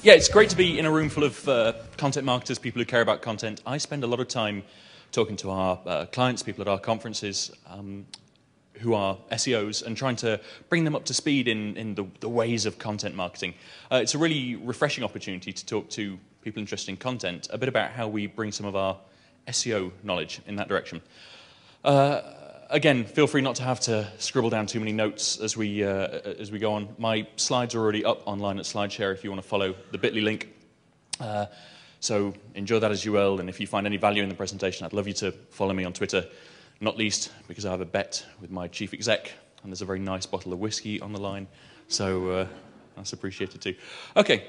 Yeah, it's great to be in a room full of content marketers, people who care about content. I spend a lot of time talking to our clients, people at our conferences, who are SEOs, and trying to bring them up to speed in the ways of content marketing. It's a really refreshing opportunity to talk to people interested in content, a bit about how we bring some of our SEO knowledge in that direction. Again, feel free not to have to scribble down too many notes as we go on. My slides are already up online at SlideShare if you want to follow the bit.ly link. So enjoy that as you will, and if you find any value in the presentation, I'd love you to follow me on Twitter, not least because I have a bet with my chief exec, and there's a very nice bottle of whiskey on the line, so that's appreciated too. Okay.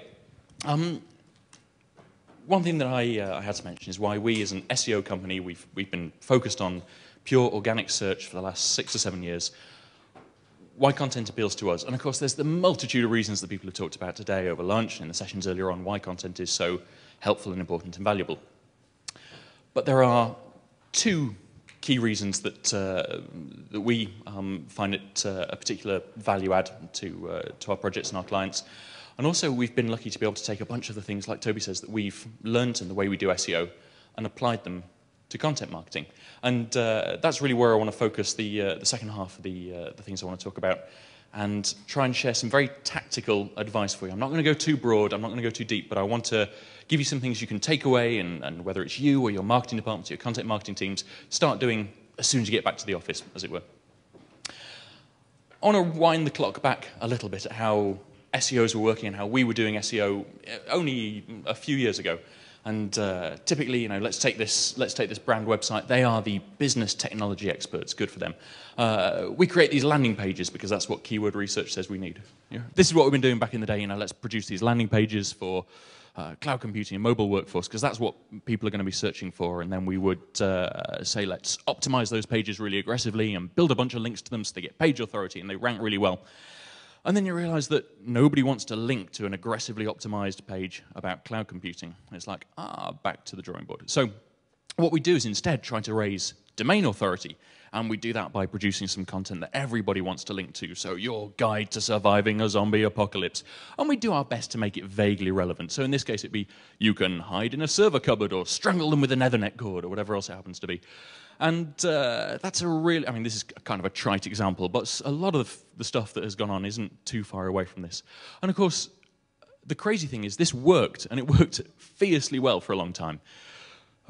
One thing that I had to mention is why we, as an SEO company, we've been focused on pure organic search for the last 6 or 7 years. Why content appeals to us. And of course, there's the multitude of reasons that people have talked about today over lunch and in the sessions earlier on, why content is so helpful and important and valuable. But there are two key reasons that, that we find it a particular value add to our projects and our clients. And also, we've been lucky to be able to take a bunch of the things, like Toby says, that we've learned in the way we do SEO and applied them to content marketing. And that's really where I want to focus the second half of the things I want to talk about, and try and share some very tactical advice for you. I'm not going to go too broad, I'm not going to go too deep, but I want to give you some things you can take away, and whether it's you or your marketing departments, your content marketing teams, start doing as soon as you get back to the office, as it were. I want to wind the clock back a little bit at how SEOs were working and how we were doing SEO only a few years ago. And typically, you know, let's take this brand website. They are the business technology experts. Good for them. We create these landing pages because that's what keyword research says we need. Yeah. This is what we've been doing back in the day. You know, let's produce these landing pages for cloud computing and mobile workforce because that's what people are going to be searching for. And then we would say, let's optimize those pages really aggressively and build a bunch of links to them so they get page authority and they rank really well. And then you realize that nobody wants to link to an aggressively optimized page about cloud computing. It's like, back to the drawing board. So what we do is instead try to raise domain authority. And we do that by producing some content that everybody wants to link to. So your guide to surviving a zombie apocalypse. And we do our best to make it vaguely relevant. So in this case, it'd be, you can hide in a server cupboard or strangle them with an Ethernet cord or whatever else it happens to be. And that's a really, I mean, this is kind of a trite example, but a lot of the stuff that has gone on isn't too far away from this. And of course, the crazy thing is this worked, and it worked fiercely well for a long time.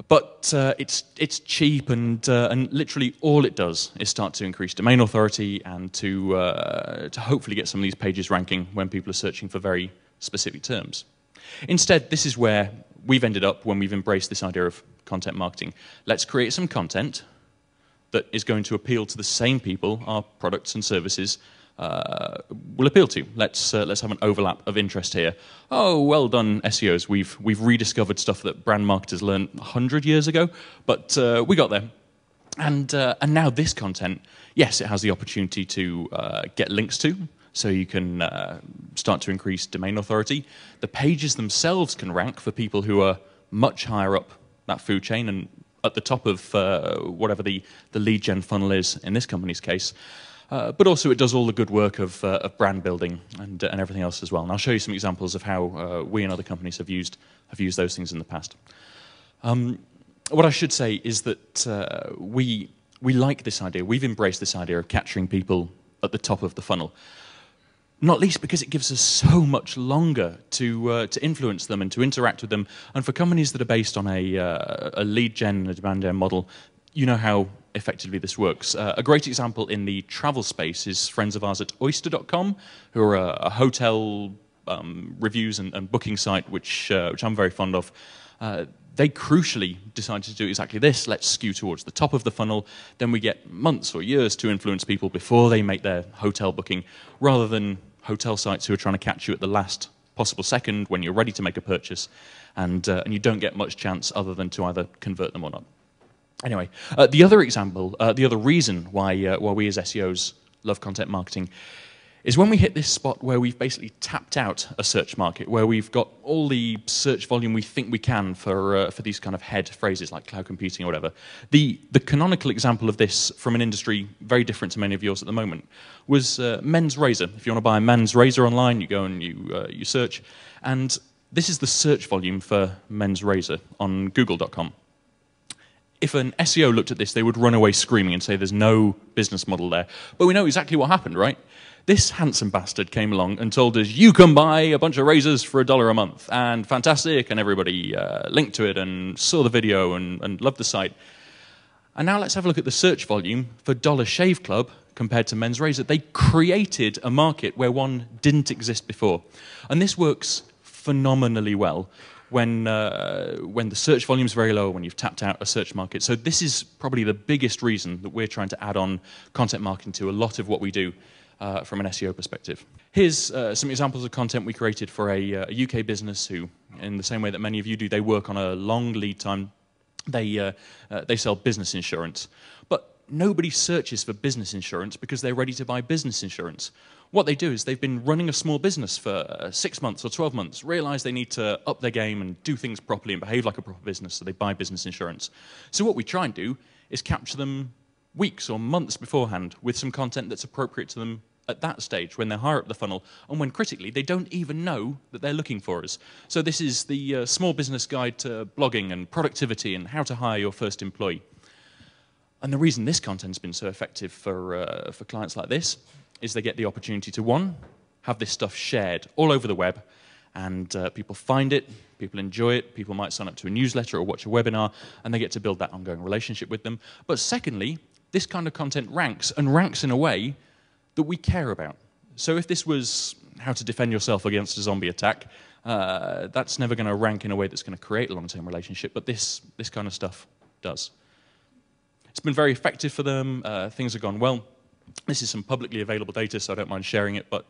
But it's cheap, and literally all it does is start to increase domain authority and to hopefully get some of these pages ranking when people are searching for very specific terms. Instead, this is where we've ended up when we've embraced this idea of content marketing. Let's create some content that is going to appeal to the same people our products and services will appeal to. Let's have an overlap of interest here. Oh, well done, SEOs. We've rediscovered stuff that brand marketers learned 100 years ago, but we got there. And now this content, yes, it has the opportunity to get links to, so you can start to increase domain authority. The pages themselves can rank for people who are much higher up that food chain and at the top of whatever the lead gen funnel is in this company's case. But also it does all the good work of brand building and everything else as well. And I'll show you some examples of how we and other companies have used those things in the past. What I should say is that we like this idea. We've embraced this idea of capturing people at the top of the funnel. Not least because it gives us so much longer to influence them and to interact with them. And for companies that are based on a lead gen and a demand gen model, you know how effectively this works. A great example in the travel space is friends of ours at Oyster.com, who are a hotel reviews and booking site, which I'm very fond of. They crucially decided to do exactly this. Let's skew towards the top of the funnel. Then we get months or years to influence people before they make their hotel booking, rather than hotel sites who are trying to catch you at the last possible second when you're ready to make a purchase, and you don't get much chance other than to either convert them or not. Anyway, the other example, the other reason why we as SEOs love content marketing is when we hit this spot where we've basically tapped out a search market, where we've got all the search volume we think we can for these kind of head phrases like cloud computing or whatever. The canonical example of this from an industry very different to many of yours at the moment was men's razor. If you want to buy a men's razor online, you go and you search, and This is the search volume for men's razor on google.com. If an SEO looked at this, they would run away screaming and say there's no business model there. But we know exactly what happened, right? This handsome bastard came along and told us, you can buy a bunch of razors for $1 a month, and fantastic, and everybody linked to it and saw the video and loved the site. And now let's have a look at the search volume for Dollar Shave Club compared to men's razor. They created a market where one didn't exist before. And this works phenomenally well when the search volume is very low, when you've tapped out a search market. So this is probably the biggest reason that we're trying to add on content marketing to a lot of what we do from an SEO perspective. Here's some examples of content we created for a UK business who, in the same way that many of you do, they work on a long lead time. They sell business insurance. But nobody searches for business insurance because they're ready to buy business insurance. What they do is they've been running a small business for 6 months or 12 months, realize they need to up their game and do things properly and behave like a proper business, so they buy business insurance. So what we try and do is capture them weeks or months beforehand with some content that's appropriate to them at that stage when they're higher up the funnel and when critically they don't even know that they're looking for us. So this is the small business guide to blogging and productivity and how to hire your first employee. And the reason this content's been so effective for clients like this is they get the opportunity to, one, have this stuff shared all over the web, and people find it, people enjoy it, people might sign up to a newsletter or watch a webinar, and they get to build that ongoing relationship with them. But secondly, this kind of content ranks, and ranks in a way that we care about. So if this was how to defend yourself against a zombie attack, that's never going to rank in a way that's going to create a long-term relationship, but this kind of stuff does. It's been very effective for them, things have gone well. This is some publicly available data, so I don't mind sharing it, but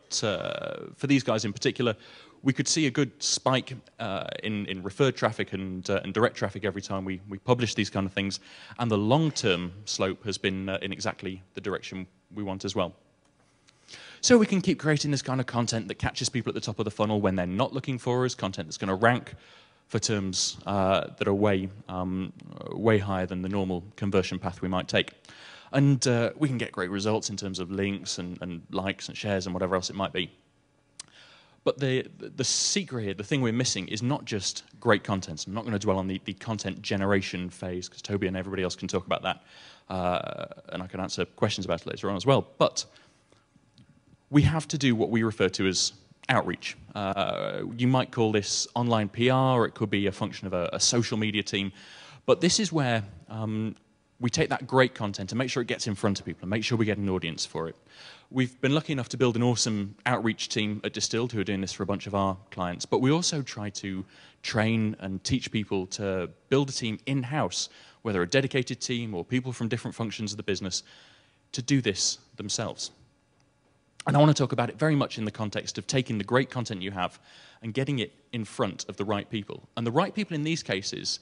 for these guys in particular, we could see a good spike in referred traffic and direct traffic every time we publish these kind of things, and the long-term slope has been in exactly the direction we want as well. So we can keep creating this kind of content that catches people at the top of the funnel when they're not looking for us, content that's going to rank for terms that are way higher than the normal conversion path we might take. And we can get great results in terms of links and likes and shares and whatever else it might be. But the secret here, the thing we're missing, is not just great content. So I'm not going to dwell on the content generation phase, because Toby and everybody else can talk about that. And I can answer questions about it later on as well. But we have to do what we refer to as outreach. You might call this online PR, or it could be a function of a social media team. But this is where we take that great content and make sure it gets in front of people and make sure we get an audience for it. We've been lucky enough to build an awesome outreach team at Distilled who are doing this for a bunch of our clients, but we also try to train and teach people to build a team in-house, whether a dedicated team or people from different functions of the business, to do this themselves. And I want to talk about it very much in the context of taking the great content you have and getting it in front of the right people. And the right people in these cases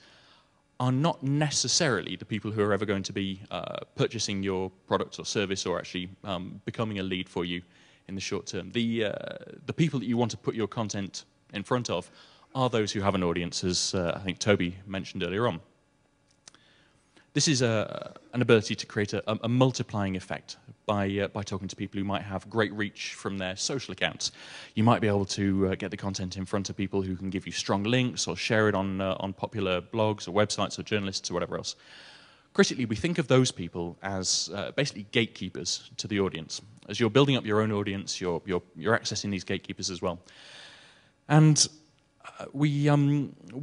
are not necessarily the people who are ever going to be purchasing your product or service or actually becoming a lead for you in the short term. The people that you want to put your content in front of are those who have an audience, as I think Toby mentioned earlier on. This is an ability to create a multiplying effect by talking to people who might have great reach from their social accounts. You might be able to get the content in front of people who can give you strong links or share it on popular blogs or websites or journalists or whatever else. Critically, we think of those people as basically gatekeepers to the audience. As you're building up your own audience, you're accessing these gatekeepers as well. And we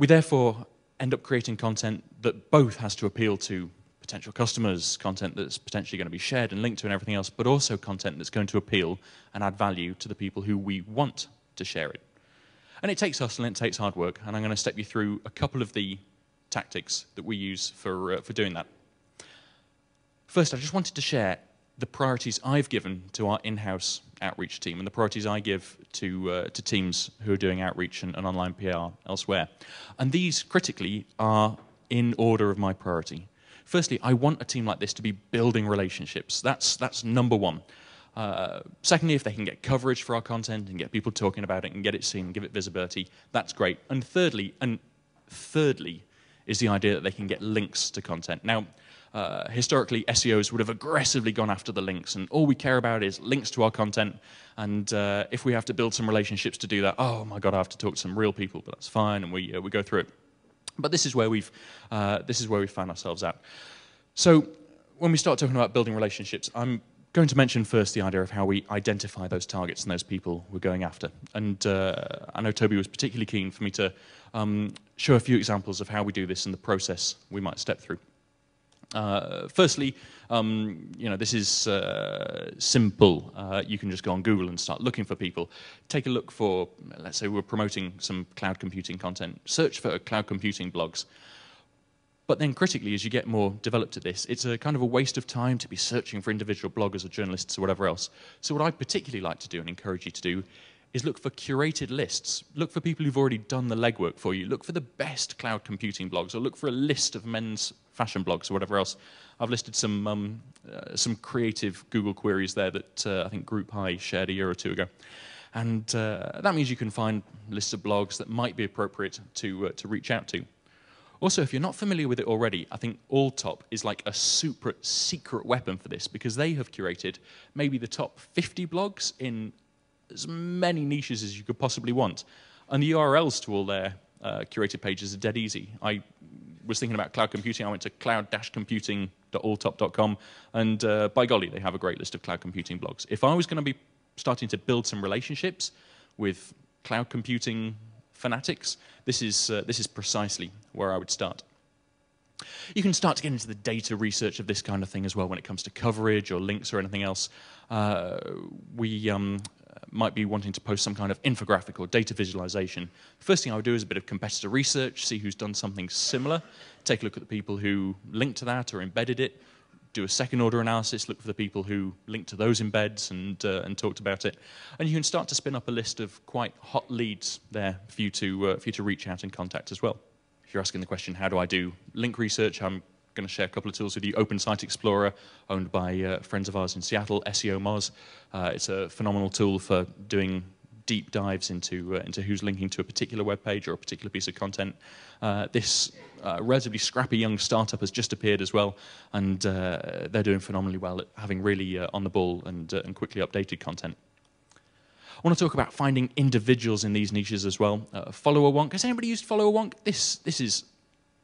therefore end up creating content that both has to appeal to potential customers, content that's potentially going to be shared and linked to and everything else, but also content that's going to appeal and add value to the people who we want to share it. And it takes hustle and it takes hard work, and I'm going to step you through a couple of the tactics that we use for doing that. First, I just wanted to share the priorities I've given to our in-house outreach team and the priorities I give to teams who are doing outreach and online PR elsewhere. And these, critically, are in order of my priority. Firstly, I want a team like this to be building relationships. That's number one. Secondly, if they can get coverage for our content and get people talking about it and get it seen and give it visibility, that's great. And thirdly is the idea that they can get links to content. Now, Historically, SEOs would have aggressively gone after the links, and all we care about is links to our content. And if we have to build some relationships to do that, oh my God, I have to talk to some real people, but that's fine, and we go through it. But this is where we've found ourselves at. So when we start talking about building relationships, I'm going to mention first the idea of how we identify those targets and those people we're going after. And I know Toby was particularly keen for me to show a few examples of how we do this and the process we might step through. Firstly, this is simple. You can just go on Google and start looking for people. Take a look for, let's say we're promoting some cloud computing content. Search for cloud computing blogs. But then critically, as you get more developed at this, it's a kind of a waste of time to be searching for individual bloggers or journalists or whatever else. So what I particularly like to do and encourage you to do is look for curated lists. Look for people who've already done the legwork for you. Look for the best cloud computing blogs, or look for a list of men's fashion blogs or whatever else. I've listed some creative Google queries there that I think Group High shared a year or two ago. And that means you can find lists of blogs that might be appropriate to reach out to. Also, if you're not familiar with it already, I think Alltop is like a super secret weapon for this, because they have curated maybe the top 50 blogs in as many niches as you could possibly want. And the URLs to all their curated pages are dead easy. I was thinking about cloud computing. I went to cloud-computing.alltop.com, and by golly, they have a great list of cloud computing blogs. If I was going to be starting to build some relationships with cloud computing fanatics, this is precisely where I would start. You can start to get into the data research of this kind of thing as well when it comes to coverage or links or anything else. We might be wanting to post some kind of infographic or data visualization. The first thing I would do is a bit of competitor research, see who's done something similar, take a look at the people who linked to that or embedded it, do a second order analysis, look for the people who linked to those embeds and talked about it. And you can start to spin up a list of quite hot leads there for you to reach out and contact as well. If you're asking the question, how do I do link research, I'm going to share a couple of tools with you. Open Site Explorer, owned by friends of ours in Seattle, SEO Moz. It's a phenomenal tool for doing deep dives into who's linking to a particular web page or a particular piece of content. This relatively scrappy young startup has just appeared as well, and they're doing phenomenally well at having really on the ball and quickly updated content. I want to talk about finding individuals in these niches as well. Follower Wonk. Has anybody used Follower Wonk? This is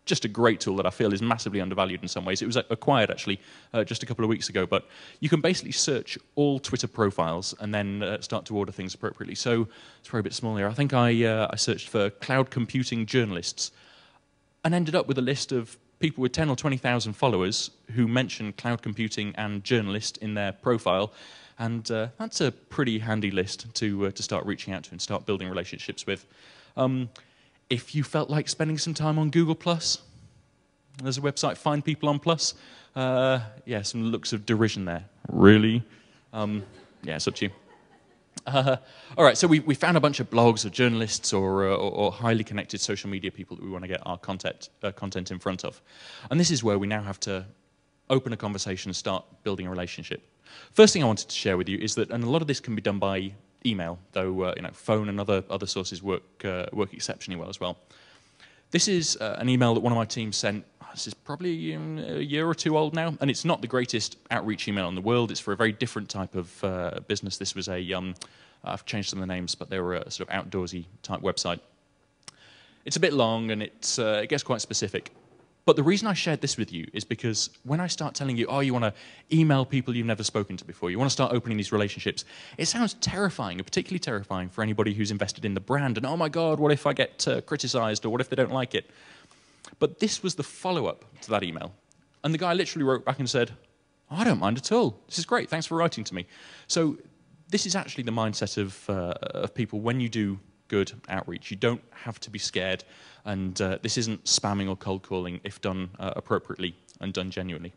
just a great tool that I feel is massively undervalued in some ways. It was acquired, actually, just a couple of weeks ago, but you can basically search all Twitter profiles and then start to order things appropriately. So it's probably a bit small here. I think I searched for cloud computing journalists and ended up with a list of people with 10 or 20,000 followers who mention cloud computing and journalist in their profile. And that's a pretty handy list to start reaching out to and start building relationships with. If you felt like spending some time on Google+, there's a website, Find People on Plus. Yeah, some looks of derision there. Really? Yeah, it's up to you. All right, so we found a bunch of blogs or journalists or highly connected social media people that we want to get our content in front of. And this is where we now have to open a conversation and start building a relationship. First thing I wanted to share with you is that, and a lot of this can be done by email, though phone and other sources work exceptionally well as well. This is an email that one of my team sent. This is probably a year or two old now, and it's not the greatest outreach email in the world. It's for a very different type of business. This was I've changed some of the names, but they were a sort of outdoorsy type website. It's a bit long, and it gets quite specific. But the reason I shared this with you is because when I start telling you, oh, you want to email people you've never spoken to before, you want to start opening these relationships, it sounds terrifying, and particularly terrifying for anybody who's invested in the brand. And, oh, my God, what if I get criticized, or what if they don't like it? But this was the follow-up to that email. And the guy literally wrote back and said, oh, I don't mind at all. This is great. Thanks for writing to me. So this is actually the mindset of people when you do good outreach. You don't have to be scared, and this isn't spamming or cold calling if done appropriately and done genuinely.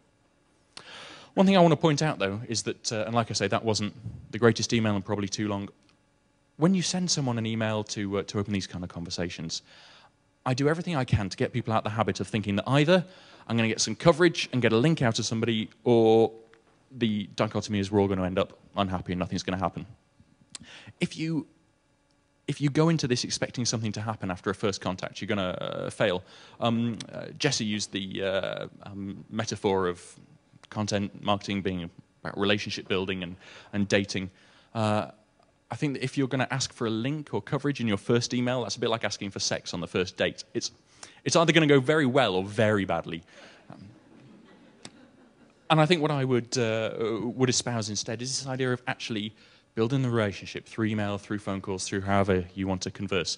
One thing I want to point out, though, is that, and like I say, that wasn't the greatest email and probably too long. When you send someone an email to open these kind of conversations, I do everything I can to get people out of the habit of thinking that either I'm going to get some coverage and get a link out to somebody, or the dichotomy is we're all going to end up unhappy and nothing's going to happen. If you if you go into this expecting something to happen after a first contact, you're going to fail. Jesse used the metaphor of content marketing being about relationship building and dating. I think that if you're going to ask for a link or coverage in your first email, that's a bit like asking for sex on the first date. It's either going to go very well or very badly. And I think what I would espouse instead is this idea of actually building the relationship through email, through phone calls, through however you want to converse.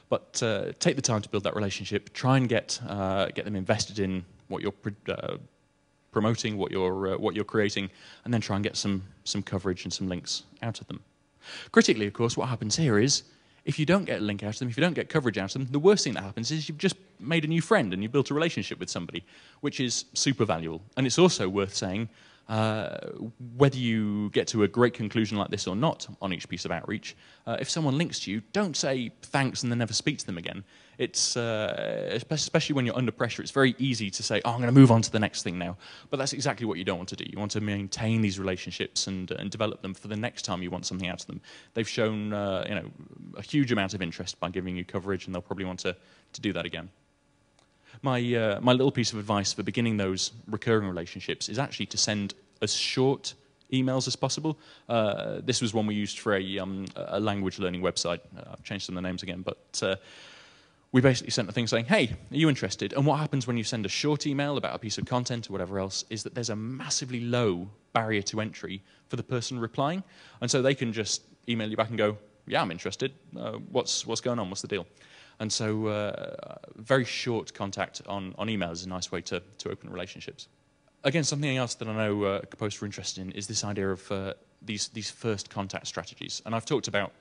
But take the time to build that relationship. Try and get them invested in what you're promoting, what you're creating, and then try and get some coverage and some links out of them. Critically, of course, what happens here is if you don't get a link out of them, if you don't get coverage out of them, the worst thing that happens is you've just made a new friend and you've built a relationship with somebody, which is super valuable. And it's also worth saying, whether you get to a great conclusion like this or not on each piece of outreach, if someone links to you, don't say thanks and then never speak to them again. It's especially when you're under pressure, it's very easy to say, oh, I'm going to move on to the next thing now. But that's exactly what you don't want to do. You want to maintain these relationships and develop them for the next time you want something out of them. They've shown a huge amount of interest by giving you coverage, and they'll probably want to do that again. My little piece of advice for beginning those recurring relationships is actually to send as short emails as possible. This was one we used for a language learning website. I've changed some of the names again, but we basically sent a thing saying, hey, are you interested? And what happens when you send a short email about a piece of content or whatever else is that there's a massively low barrier to entry for the person replying. And so they can just email you back and go, yeah, I'm interested. What's going on? What's the deal? And so very short contact on email is a nice way to open relationships. Again, something else that I know posts are interested in is this idea of these first contact strategies. And I've talked about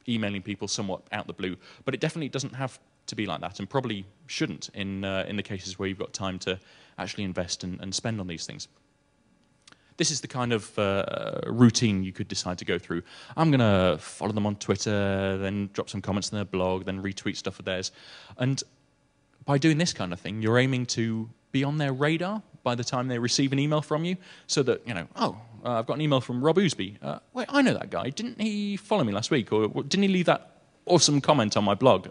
emailing people somewhat out the blue, but it definitely doesn't have to be like that, and probably shouldn't in the cases where you've got time to actually invest and spend on these things. This is the kind of routine you could decide to go through. I'm going to follow them on Twitter, then drop some comments on their blog, then retweet stuff of theirs. And by doing this kind of thing, you're aiming to be on their radar by the time they receive an email from you, so that, I've got an email from Rob Ousbey. Wait, I know that guy. Didn't he follow me last week? Or didn't he leave that awesome comment on my blog?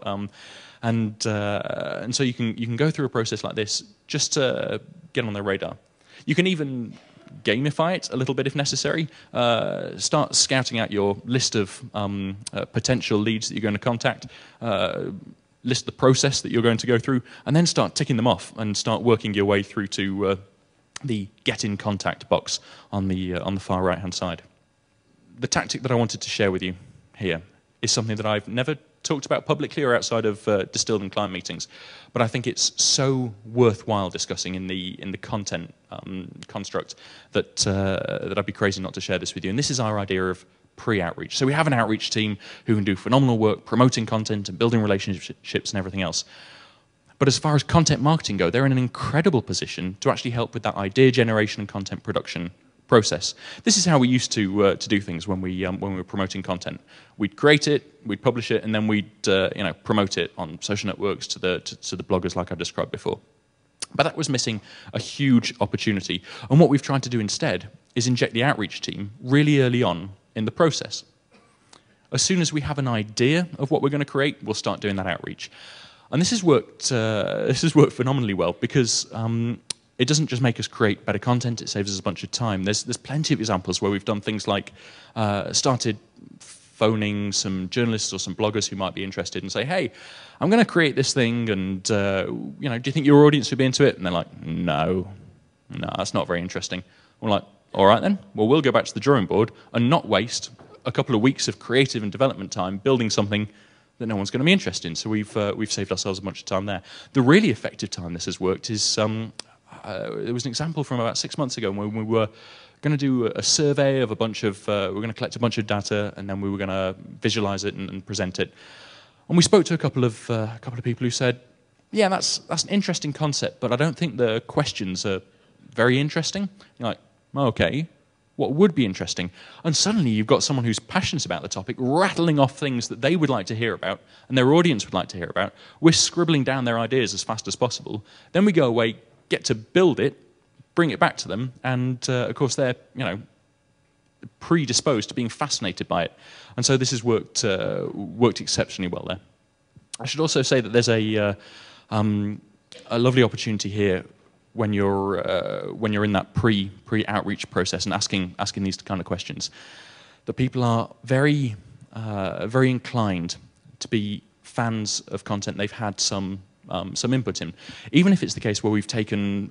And so you can go through a process like this just to get on their radar. You can even gamify it a little bit if necessary. Start scouting out your list of potential leads that you're going to contact, list the process that you're going to go through, and then start ticking them off and start working your way through to the get in contact box on the far right hand side. The tactic that I wanted to share with you here is something that I've never talked about publicly or outside of distilled and client meetings, but I think it's so worthwhile discussing in the content construct that I'd be crazy not to share this with you. And this is our idea of pre-outreach. So we have an outreach team who can do phenomenal work promoting content and building relationships and everything else. But as far as content marketing go, they're in an incredible position to actually help with that idea generation and content production process. This is how we used to do things when we were promoting content. We'd create it, we'd publish it, and then we'd promote it on social networks to the bloggers like I described before. But that was missing a huge opportunity. And what we've tried to do instead is inject the outreach team really early on in the process. As soon as we have an idea of what we're going to create, we'll start doing that outreach. And this has worked phenomenally well because it doesn't just make us create better content, it saves us a bunch of time. There's plenty of examples where we've done things like started phoning some journalists or some bloggers who might be interested and say, hey, I'm going to create this thing, and do you think your audience would be into it? And they're like, no, that's not very interesting. We're like, all right then, well, we'll go back to the drawing board and not waste a couple of weeks of creative and development time building something that no one's going to be interested in. So we've saved ourselves a bunch of time there. The really effective time this has worked is there was an example from about 6 months ago when we were going to do a survey of a bunch of, we're going to collect a bunch of data, and then we were going to visualize it and present it. And we spoke to a couple of people who said, yeah, that's an interesting concept, but I don't think the questions are very interesting. You're like, okay, what would be interesting? And suddenly you've got someone who's passionate about the topic, rattling off things that they would like to hear about, and their audience would like to hear about. We're scribbling down their ideas as fast as possible. Then we go away, get to build it, bring it back to them, and of course they're predisposed to being fascinated by it. And so this has worked exceptionally well there. I should also say that there's a lovely opportunity here when you're in that pre-outreach process and asking these kind of questions, that people are very inclined to be fans of content they've had some input in, even if it's the case where we've taken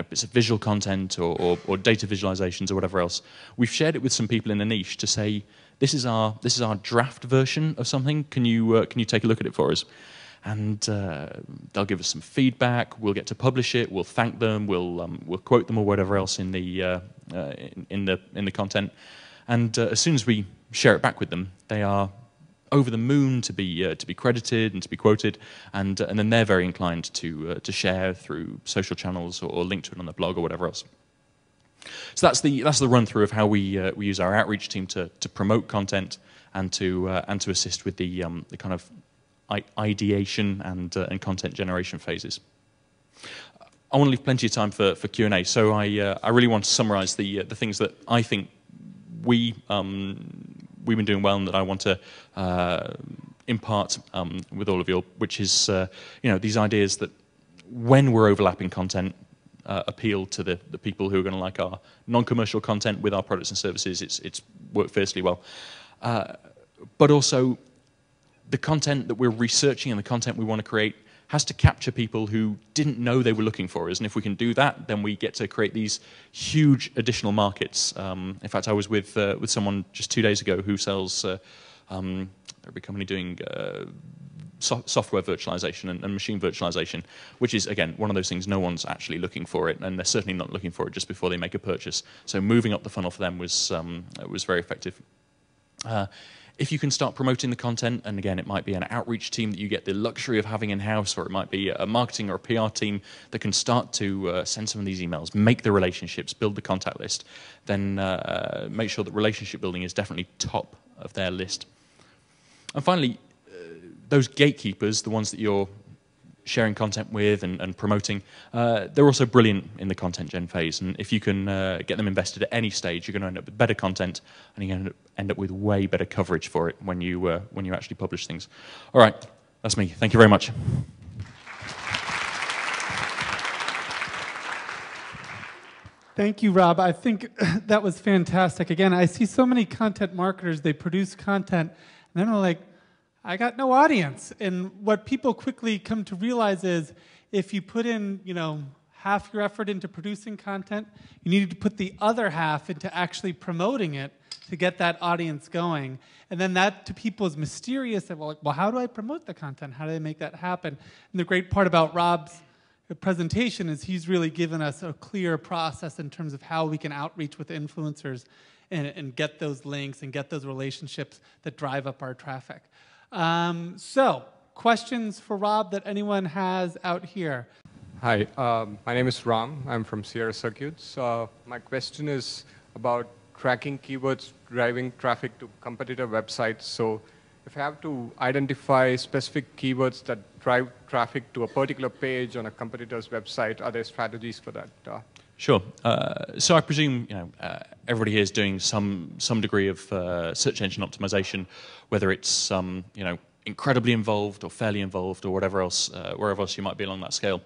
bits of visual content or data visualizations or whatever else. We've shared it with some people in the niche to say, this is our draft version of something. Can you take a look at it for us? And they'll give us some feedback. We'll get to publish it. We'll thank them. We'll quote them or whatever else in the content. And as soon as we share it back with them, they are over the moon to be credited and to be quoted, and then they're very inclined to share through social channels or link to it on the blog or whatever else. So that's the run through of how we use our outreach team to promote content and to assist with the kind of ideation and content generation phases. I want to leave plenty of time for Q&A, so I really want to summarize the things that I think we've been doing well and that I want to impart with all of you, which is these ideas that when we're overlapping content, appeal to the people who are going to like our non-commercial content with our products and services. It's worked fiercely well. But also, the content that we're researching and the content we want to create has to capture people who didn't know they were looking for us. And if we can do that, then we get to create these huge additional markets. In fact, I was with someone just 2 days ago who sells, they're a company doing software virtualization and machine virtualization, which is, again, one of those things no one's actually looking for it, and they're certainly not looking for it just before they make a purchase. So moving up the funnel for them was very effective. If you can start promoting the content, and again, it might be an outreach team that you get the luxury of having in-house, or it might be a marketing or a PR team that can start to send some of these emails, make the relationships, build the contact list, then make sure that relationship building is definitely top of their list. And finally, those gatekeepers, the ones that you're sharing content with and promoting, they're also brilliant in the content gen phase. And if you can get them invested at any stage, you're going to end up with better content, and you're going to end up with way better coverage for it when you actually publish things. All right, that's me. Thank you very much. Thank you, Rob. I think that was fantastic. Again, I see so many content marketers, they produce content, and then they're like, I got no audience. And what people quickly come to realize is if you put in, half your effort into producing content, you needed to put the other half into actually promoting it to get that audience going. And then that to people is mysterious. Well, how do I promote the content? How do I make that happen? And the great part about Rob's presentation is he's really given us a clear process in terms of how we can outreach with influencers and get those links and get those relationships that drive up our traffic. So, questions for Rob that anyone has out here? Hi, my name is Ram. I'm from Sierra Circuits. My question is about tracking keywords driving traffic to competitor websites. So if I have to identify specific keywords that drive traffic to a particular page on a competitor's website, are there strategies for that? Sure. So I presume everybody here is doing some degree of search engine optimization, whether it's incredibly involved or fairly involved or wherever else you might be along that scale.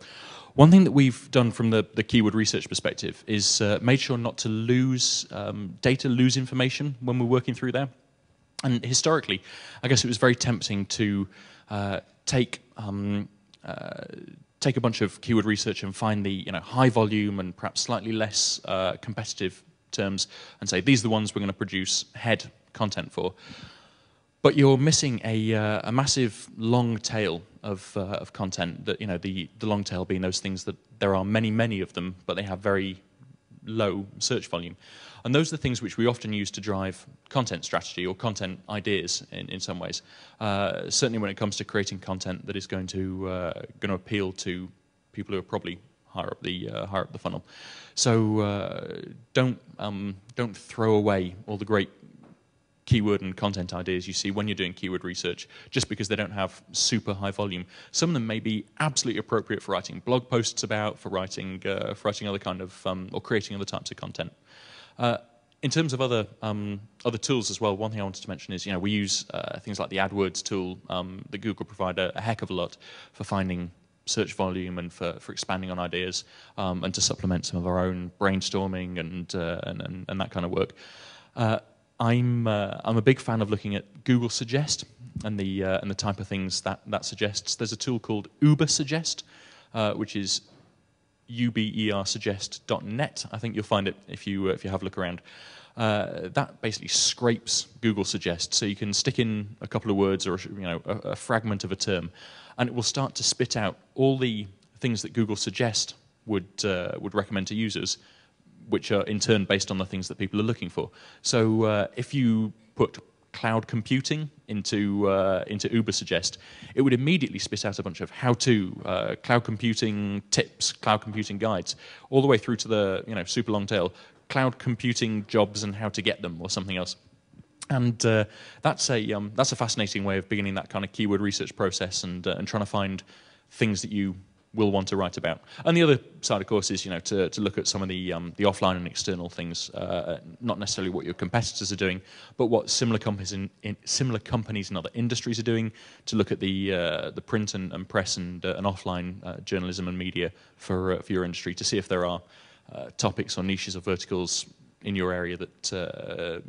One thing that we've done from the keyword research perspective is made sure not to lose lose information when we're working through there. And historically, I guess it was very tempting to take a bunch of keyword research and find the high volume and perhaps slightly less competitive terms and say these are the ones we're going to produce head content for. But you're missing a massive long tail of content. That the long tail being those things that there are many of them, but they have very low search volume. And those are the things which we often use to drive content strategy or content ideas in some ways. Certainly when it comes to creating content that is going to appeal to people who are probably higher up the funnel. So don't throw away all the great keyword and content ideas you see when you're doing keyword research just because they don't have super high volume. Some of them may be absolutely appropriate for writing blog posts about, for writing other kind of or creating other types of content. In terms of other tools as well, one thing I wanted to mention is, we use things like the AdWords tool that Google provide a heck of a lot for finding search volume and for expanding on ideas, and to supplement some of our own brainstorming and that kind of work. I'm a big fan of looking at Google Suggest and the type of things that suggests. There's a tool called Uber Suggest, which is ubersuggest.net. I think you'll find it if you have a look around. That basically scrapes Google Suggest, so you can stick in a couple of words or a fragment of a term, and it will start to spit out all the things that Google Suggest would recommend to users, which are in turn based on the things that people are looking for. So if you put cloud computing into Uber Suggest, it would immediately spit out a bunch of how-to cloud computing tips, cloud computing guides, all the way through to the super long tail cloud computing jobs and how to get them, or something else. And that's a fascinating way of beginning that kind of keyword research process and trying to find things that you will want to write about. And the other side, of course, is to look at some of the offline and external things, not necessarily what your competitors are doing, but what similar companies in other industries are doing. To look at the print and press and offline journalism and media for your industry, to see if there are topics or niches or verticals in your area that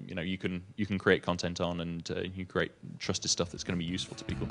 you can create content on, and you can create trusted stuff that's going to be useful to people.